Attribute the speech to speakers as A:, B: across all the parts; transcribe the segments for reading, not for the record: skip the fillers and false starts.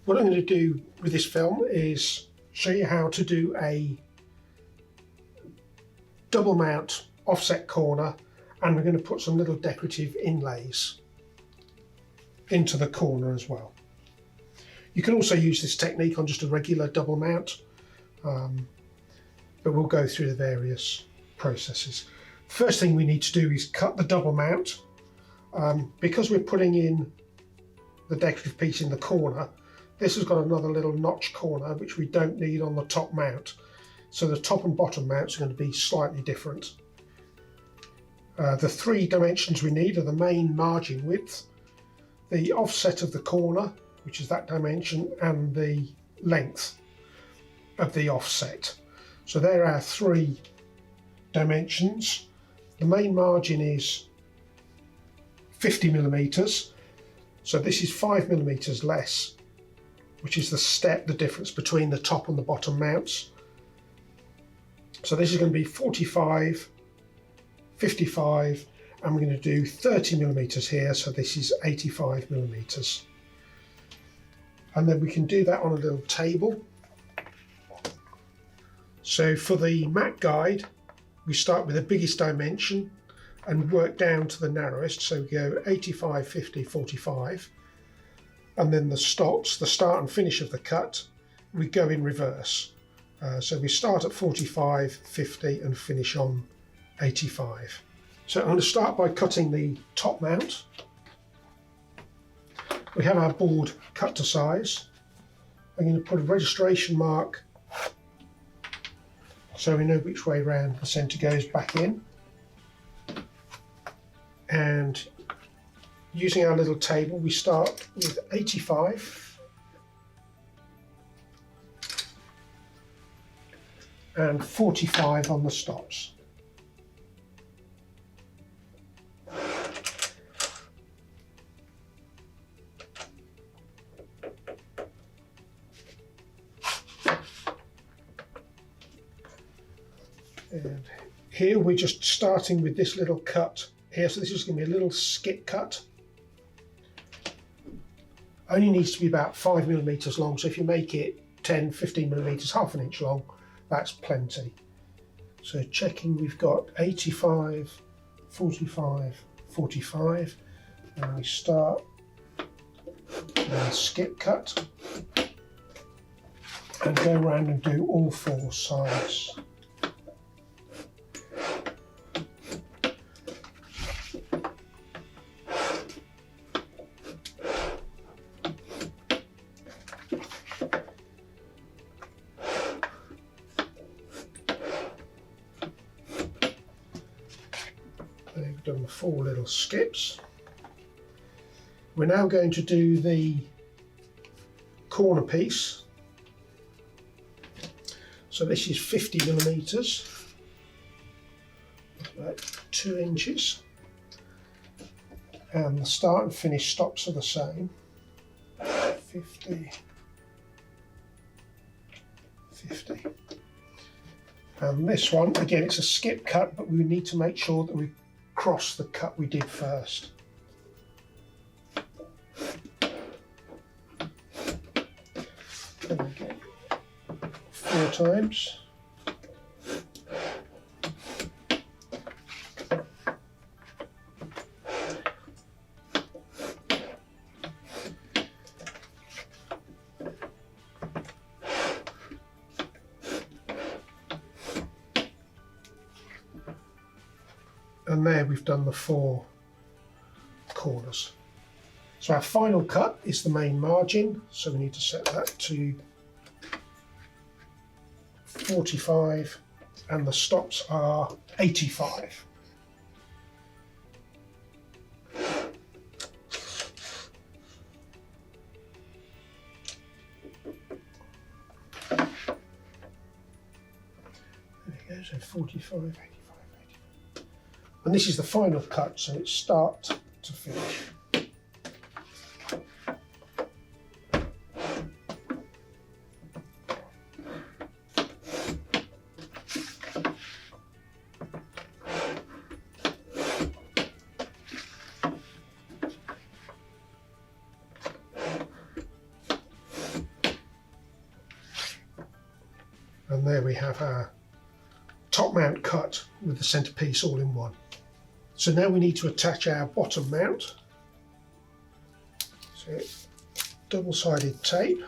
A: What I'm going to do with this film is show you how to do a double mount offset corner, and we're going to put some little decorative inlays into the corner as well. You can also use this technique on just a regular double mount, but we'll go through the various processes. First thing we need to do is cut the double mount. Because we're putting in the decorative piece in the corner, this has got another little notch corner which we don't need on the top mount. So the top and bottom mounts are going to be slightly different. The three dimensions we need are the main margin width, the offset of the corner, which is that dimension, and the length of the offset. So there are three dimensions. The main margin is 50 millimeters, so this is 5 millimeters less, which is the difference between the top and the bottom mounts. So this is going to be 45, 55, and we're going to do 30 millimeters here, so this is 85 millimeters. And then we can do that on a little table. So for the mat guide, we start with the biggest dimension and work down to the narrowest, so we go 85, 50, 45, and then the stops, the start and finish of the cut, we go in reverse. So we start at 45, 50 and finish on 85. So I'm going to start by cutting the top mount. We have our board cut to size. I'm going to put a registration mark so we know which way round the centre goes back in. And using our little table, we start with 85 and 45 on the stops. And here we're just starting with this little cut here, so this is going to be a little skip cut. Only needs to be about 5 millimeters long, so if you make it 10, 15 millimeters, half an inch long, that's plenty. So checking, we've got 85, 45, 45, and we start and skip cut and go around and do all four sides. We've done the four little skips. We're now going to do the corner piece. So this is 50 millimeters, about 2 inches, and the start and finish stops are the same. 50, 50. And this one, again, it's a skip cut, but we need to make sure that we cross the cut we did first. And again, 4 times. And there we've done the 4 corners. So our final cut is the main margin, so we need to set that to 45 and the stops are 85. There we go, so 45, 85, 85. And this is the final cut, so it's start to finish. And there we have our top mount cut with the centerpiece all in one. So now we need to attach our bottom mount. So double-sided tape.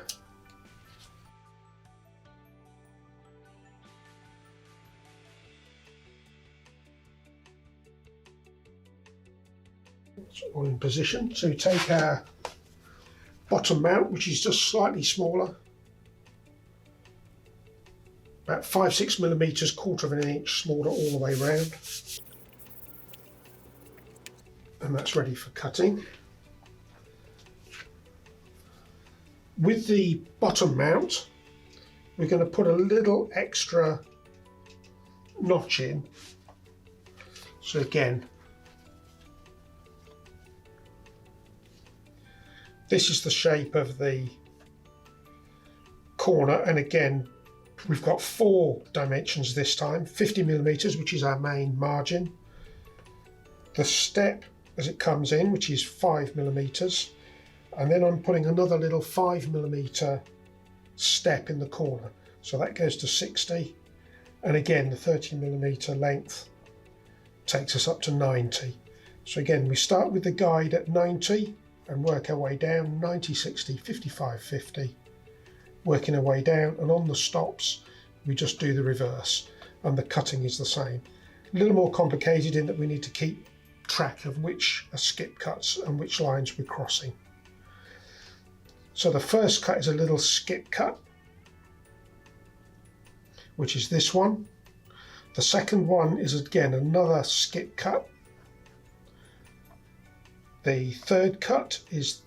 A: It's all in position. So we take our bottom mount, which is just slightly smaller, about 5-6 millimeters, 1/4 of an inch smaller all the way round, and that's ready for cutting. With the bottom mount, we're going to put a little extra notch in. So again, this is the shape of the corner, and again we've got 4 dimensions this time: 50 millimeters, which is our main margin, the step as it comes in, which is 5 millimeters, and then I'm putting another little 5 millimeter step in the corner, so that goes to 60, and again the 30 millimeter length takes us up to 90. So again, we start with the guide at 90 and work our way down: 90, 60, 55, 50, working our way down, and on the stops we just do the reverse, and the cutting is the same. A little more complicated in that we need to keep track of which are skip cuts and which lines we're crossing. So the first cut is a little skip cut, which is this one. The second one is again another skip cut. The third cut is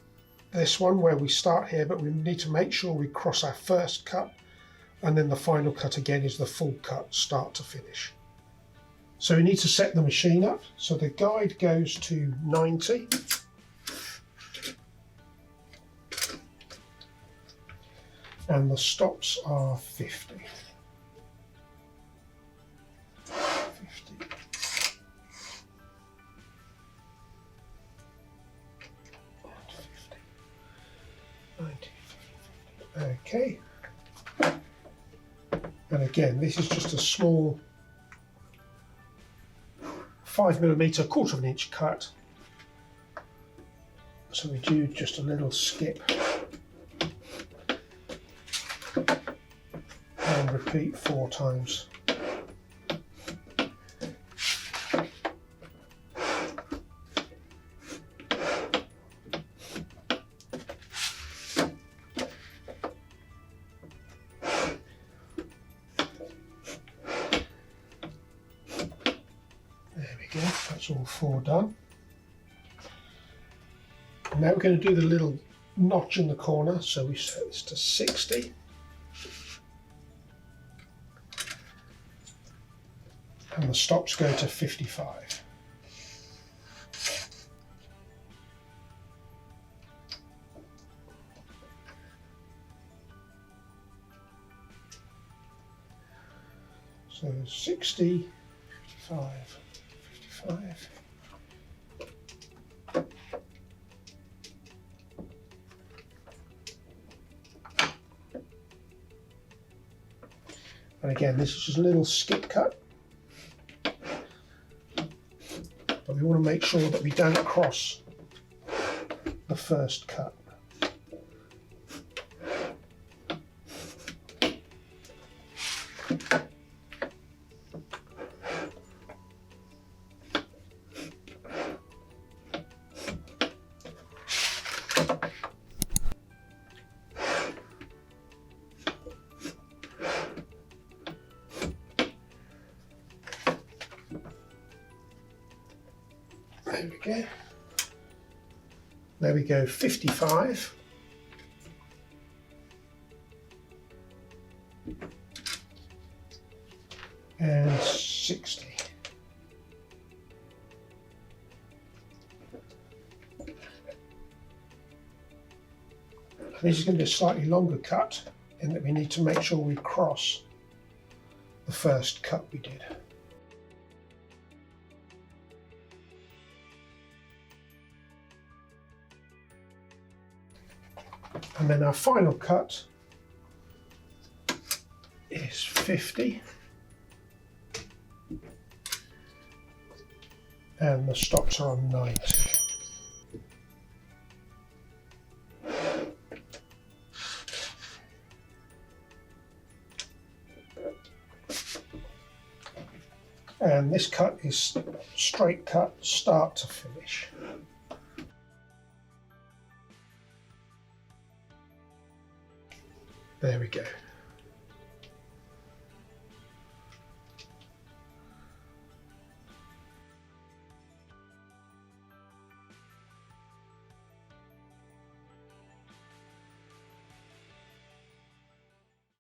A: this one, where we start here, but we need to make sure we cross our first cut, and then the final cut again is the full cut, start to finish. So we need to set the machine up. So the guide goes to 90. And the stops are 50. 50. Okay, and again this is just a small 5 millimeter, 1/4 of an inch cut, so we do just a little skip and repeat 4 times. That's all 4 done. Now we're going to do the little notch in the corner, so we set this to 60. And the stops go to 55. So 60, 55. 55. And again, this is just a little skip cut, but we want to make sure that we don't cross the first cut. There we go. There we go, 55. And 60. This is going to be a slightly longer cut in that we need to make sure we cross the first cut we did. And then our final cut is is 50. And the stops are on 90. And this cut is straight cut, start to finish. There we go.